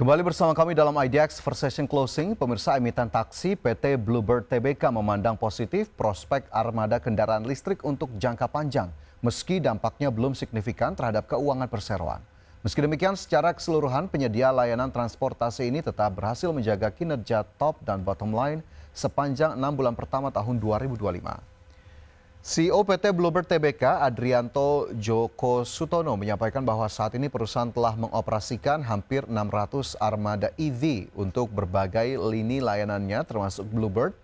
Kembali bersama kami dalam IDX First Session Closing, pemirsa emiten taksi PT Bluebird Tbk memandang positif prospek armada kendaraan listrik untuk jangka panjang, meski dampaknya belum signifikan terhadap keuangan perseroan. Meski demikian, secara keseluruhan penyedia layanan transportasi ini tetap berhasil menjaga kinerja top dan bottom line sepanjang 6 bulan pertama tahun 2025. CEO PT Bluebird Tbk, Adrianto Joko Sutono, menyampaikan bahwa saat ini perusahaan telah mengoperasikan hampir 600 armada EV untuk berbagai lini layanannya termasuk Bluebird,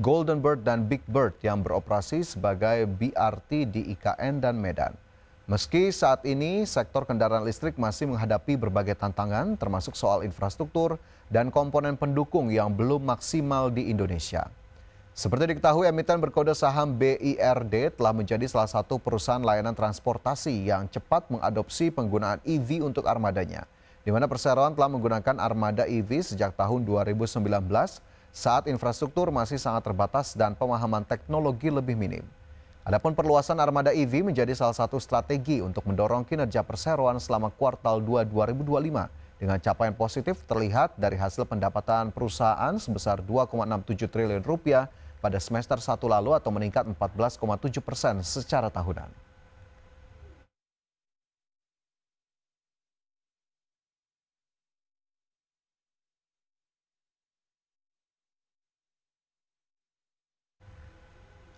Golden Bird, dan Big Bird yang beroperasi sebagai BRT di IKN dan Medan. Meski saat ini sektor kendaraan listrik masih menghadapi berbagai tantangan termasuk soal infrastruktur dan komponen pendukung yang belum maksimal di Indonesia. Seperti diketahui, emiten berkode saham BIRD telah menjadi salah satu perusahaan layanan transportasi yang cepat mengadopsi penggunaan EV untuk armadanya, di mana perseroan telah menggunakan armada EV sejak tahun 2019 saat infrastruktur masih sangat terbatas dan pemahaman teknologi lebih minim. Adapun perluasan armada EV menjadi salah satu strategi untuk mendorong kinerja perseroan selama kuartal 2 2025 dengan capaian positif terlihat dari hasil pendapatan perusahaan sebesar 2,67 triliun rupiah pada semester 1 lalu atau meningkat 14,7% secara tahunan.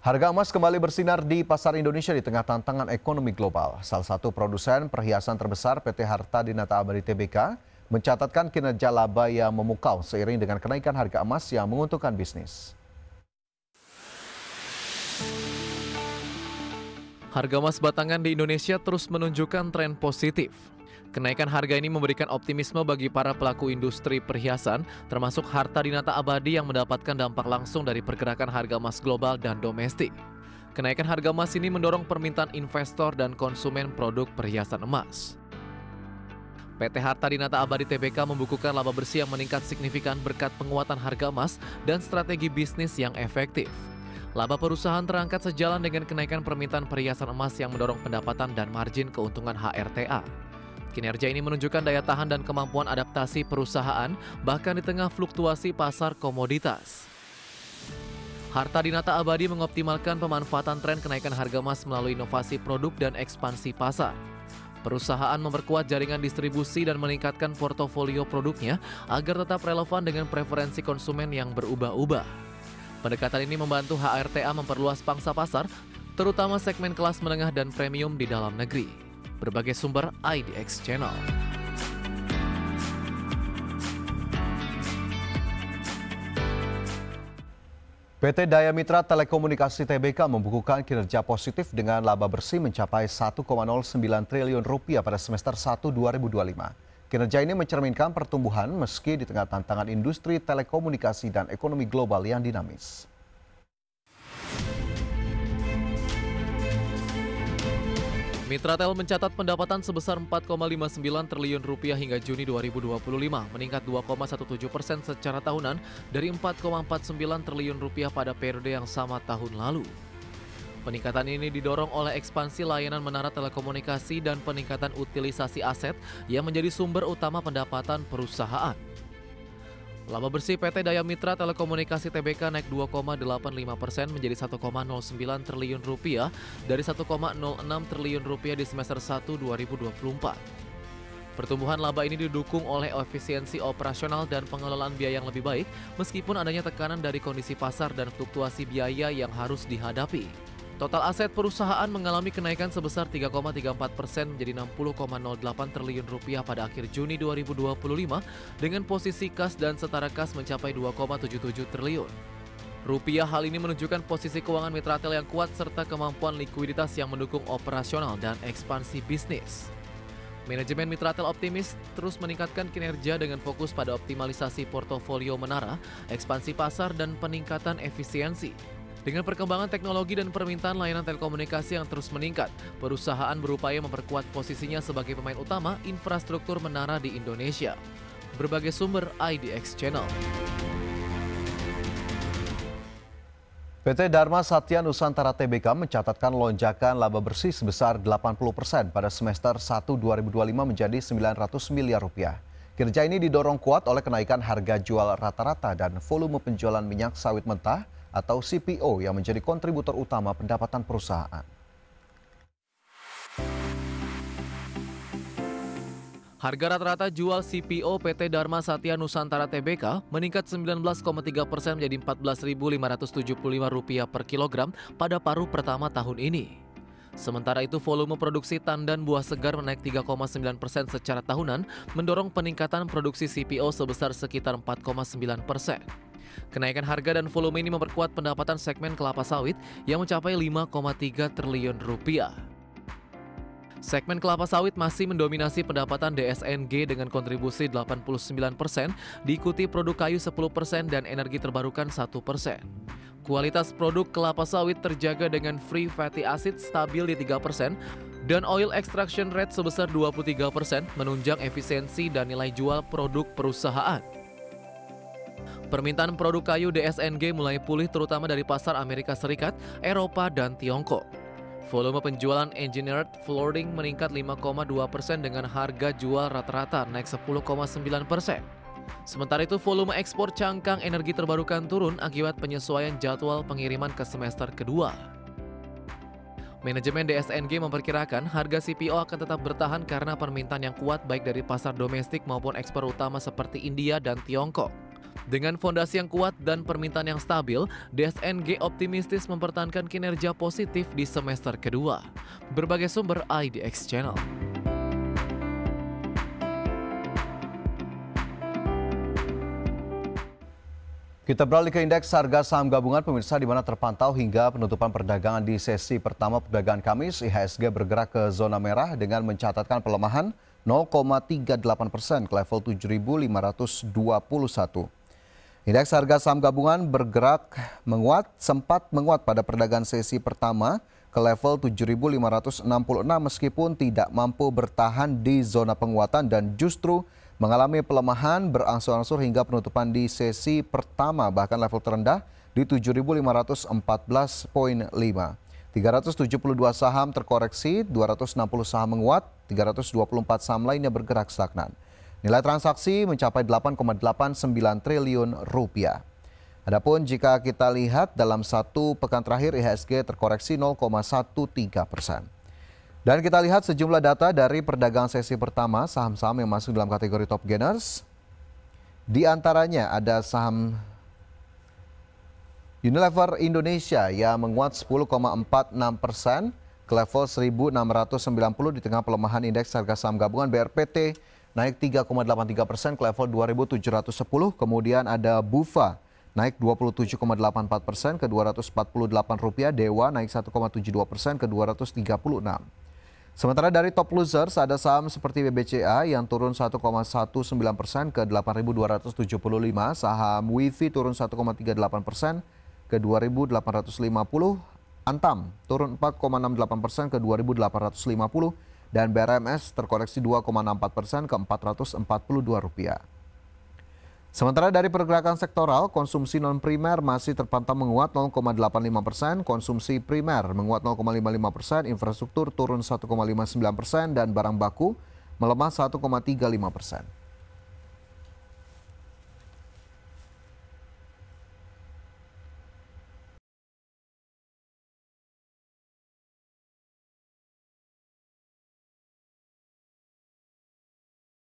Harga emas kembali bersinar di pasar Indonesia di tengah tantangan ekonomi global. Salah satu produsen perhiasan terbesar PT Harta Dinata Abadi Tbk mencatatkan kinerja laba yang memukau seiring dengan kenaikan harga emas yang menguntungkan bisnis. Harga emas batangan di Indonesia terus menunjukkan tren positif. Kenaikan harga ini memberikan optimisme bagi para pelaku industri perhiasan, termasuk Harta Dinata Abadi yang mendapatkan dampak langsung dari pergerakan harga emas global dan domestik. Kenaikan harga emas ini mendorong permintaan investor dan konsumen produk perhiasan emas. PT Harta Dinata Abadi Tbk membukukan laba bersih yang meningkat signifikan berkat penguatan harga emas dan strategi bisnis yang efektif. Laba perusahaan terangkat sejalan dengan kenaikan permintaan perhiasan emas yang mendorong pendapatan dan margin keuntungan HRTA. Kinerja ini menunjukkan daya tahan dan kemampuan adaptasi perusahaan bahkan di tengah fluktuasi pasar komoditas. Harta Dinata Abadi mengoptimalkan pemanfaatan tren kenaikan harga emas melalui inovasi produk dan ekspansi pasar. Perusahaan memperkuat jaringan distribusi dan meningkatkan portofolio produknya agar tetap relevan dengan preferensi konsumen yang berubah-ubah. Pendekatan ini membantu HRTA memperluas pangsa pasar, terutama segmen kelas menengah dan premium di dalam negeri. Berbagai sumber IDX Channel. PT Daya Mitra Telekomunikasi Tbk membukukan kinerja positif dengan laba bersih mencapai 1,09 triliun rupiah pada semester 1 2025. Kinerja ini mencerminkan pertumbuhan meski di tengah tantangan industri telekomunikasi dan ekonomi global yang dinamis. Mitratel mencatat pendapatan sebesar 4,59 triliun rupiah hingga Juni 2025, meningkat 2,17% secara tahunan dari 4,49 triliun rupiah pada periode yang sama tahun lalu. Peningkatan ini didorong oleh ekspansi layanan menara telekomunikasi dan peningkatan utilisasi aset yang menjadi sumber utama pendapatan perusahaan. Laba bersih PT Daya Mitra Telekomunikasi Tbk naik 2,85% menjadi 1,09 triliun rupiah dari 1,06 triliun rupiah di semester 1 2024. Pertumbuhan laba ini didukung oleh efisiensi operasional dan pengelolaan biaya yang lebih baik meskipun adanya tekanan dari kondisi pasar dan fluktuasi biaya yang harus dihadapi. Total aset perusahaan mengalami kenaikan sebesar 3,34% menjadi 60,08 triliun rupiah pada akhir Juni 2025 dengan posisi kas dan setara kas mencapai 2,77 triliun. Rupiah. Hal ini menunjukkan posisi keuangan Mitratel yang kuat serta kemampuan likuiditas yang mendukung operasional dan ekspansi bisnis. Manajemen Mitratel optimis terus meningkatkan kinerja dengan fokus pada optimalisasi portofolio menara, ekspansi pasar dan peningkatan efisiensi. Dengan perkembangan teknologi dan permintaan layanan telekomunikasi yang terus meningkat, perusahaan berupaya memperkuat posisinya sebagai pemain utama infrastruktur menara di Indonesia. Berbagai sumber IDX Channel. PT Dharma Satya Nusantara Tbk mencatatkan lonjakan laba bersih sebesar 80% pada semester 1 2025 menjadi 900 miliar rupiah. Kinerja ini didorong kuat oleh kenaikan harga jual rata-rata dan volume penjualan minyak sawit mentah atau CPO yang menjadi kontributor utama pendapatan perusahaan. Harga rata-rata jual CPO PT Dharma Satya Nusantara Tbk meningkat 19,3% menjadi Rp14.575 per kilogram pada paruh pertama tahun ini. Sementara itu volume produksi tandan buah segar menaik 3,9% secara tahunan, mendorong peningkatan produksi CPO sebesar sekitar 4,9%. Kenaikan harga dan volume ini memperkuat pendapatan segmen kelapa sawit yang mencapai Rp5,3 triliun. Segmen kelapa sawit masih mendominasi pendapatan DSNG dengan kontribusi 89%, diikuti produk kayu 10% dan energi terbarukan 1%. Kualitas produk kelapa sawit terjaga dengan free fatty acid stabil di 3% dan oil extraction rate sebesar 23%, menunjang efisiensi dan nilai jual produk perusahaan. Permintaan produk kayu DSNG mulai pulih terutama dari pasar Amerika Serikat, Eropa, dan Tiongkok. Volume penjualan engineered flooring meningkat 5,2% dengan harga jual rata-rata naik 10,9%. Sementara itu volume ekspor cangkang energi terbarukan turun akibat penyesuaian jadwal pengiriman ke semester kedua. Manajemen DSNG memperkirakan harga CPO akan tetap bertahan karena permintaan yang kuat baik dari pasar domestik maupun ekspor utama seperti India dan Tiongkok. Dengan fondasi yang kuat dan permintaan yang stabil, DSNG optimistis mempertahankan kinerja positif di semester kedua. Berbagai sumber IDX Channel. Kita beralih ke indeks harga saham gabungan pemirsa di mana terpantau hingga penutupan perdagangan di sesi pertama perdagangan Kamis, IHSG bergerak ke zona merah dengan mencatatkan pelemahan 0,38% ke level 7.521. Indeks harga saham gabungan bergerak sempat menguat pada perdagangan sesi pertama ke level 7.566 meskipun tidak mampu bertahan di zona penguatan dan justru mengalami pelemahan berangsur-angsur hingga penutupan di sesi pertama, bahkan level terendah di 7.514,5. 372 saham terkoreksi, 260 saham menguat, 324 saham lainnya bergerak stagnan. Nilai transaksi mencapai 8,89 triliun rupiah. Adapun jika kita lihat dalam satu pekan terakhir IHSG terkoreksi 0,13%. Dan kita lihat sejumlah data dari perdagangan sesi pertama saham-saham yang masuk dalam kategori top gainers. Di antaranya ada saham Unilever Indonesia yang menguat 10,46% ke level 1.690 di tengah pelemahan indeks harga saham gabungan. BRPT naik 3,83% ke level 2.710. Kemudian ada Bufa naik 27,84% ke Rp248. Dewa naik 1,72% ke 236. Sementara dari top losers ada saham seperti BBCA yang turun 1,19% ke 8.275. Saham Wifi turun 1,38% ke 2.850. Antam turun 4,68% ke 2.850. Dan BRMS terkoreksi 2,64% ke Rp442. Sementara dari pergerakan sektoral, konsumsi non-primer masih terpantau menguat 0,85%, konsumsi primer menguat 0,55%, infrastruktur turun 1,59% dan barang baku melemah 1,35%.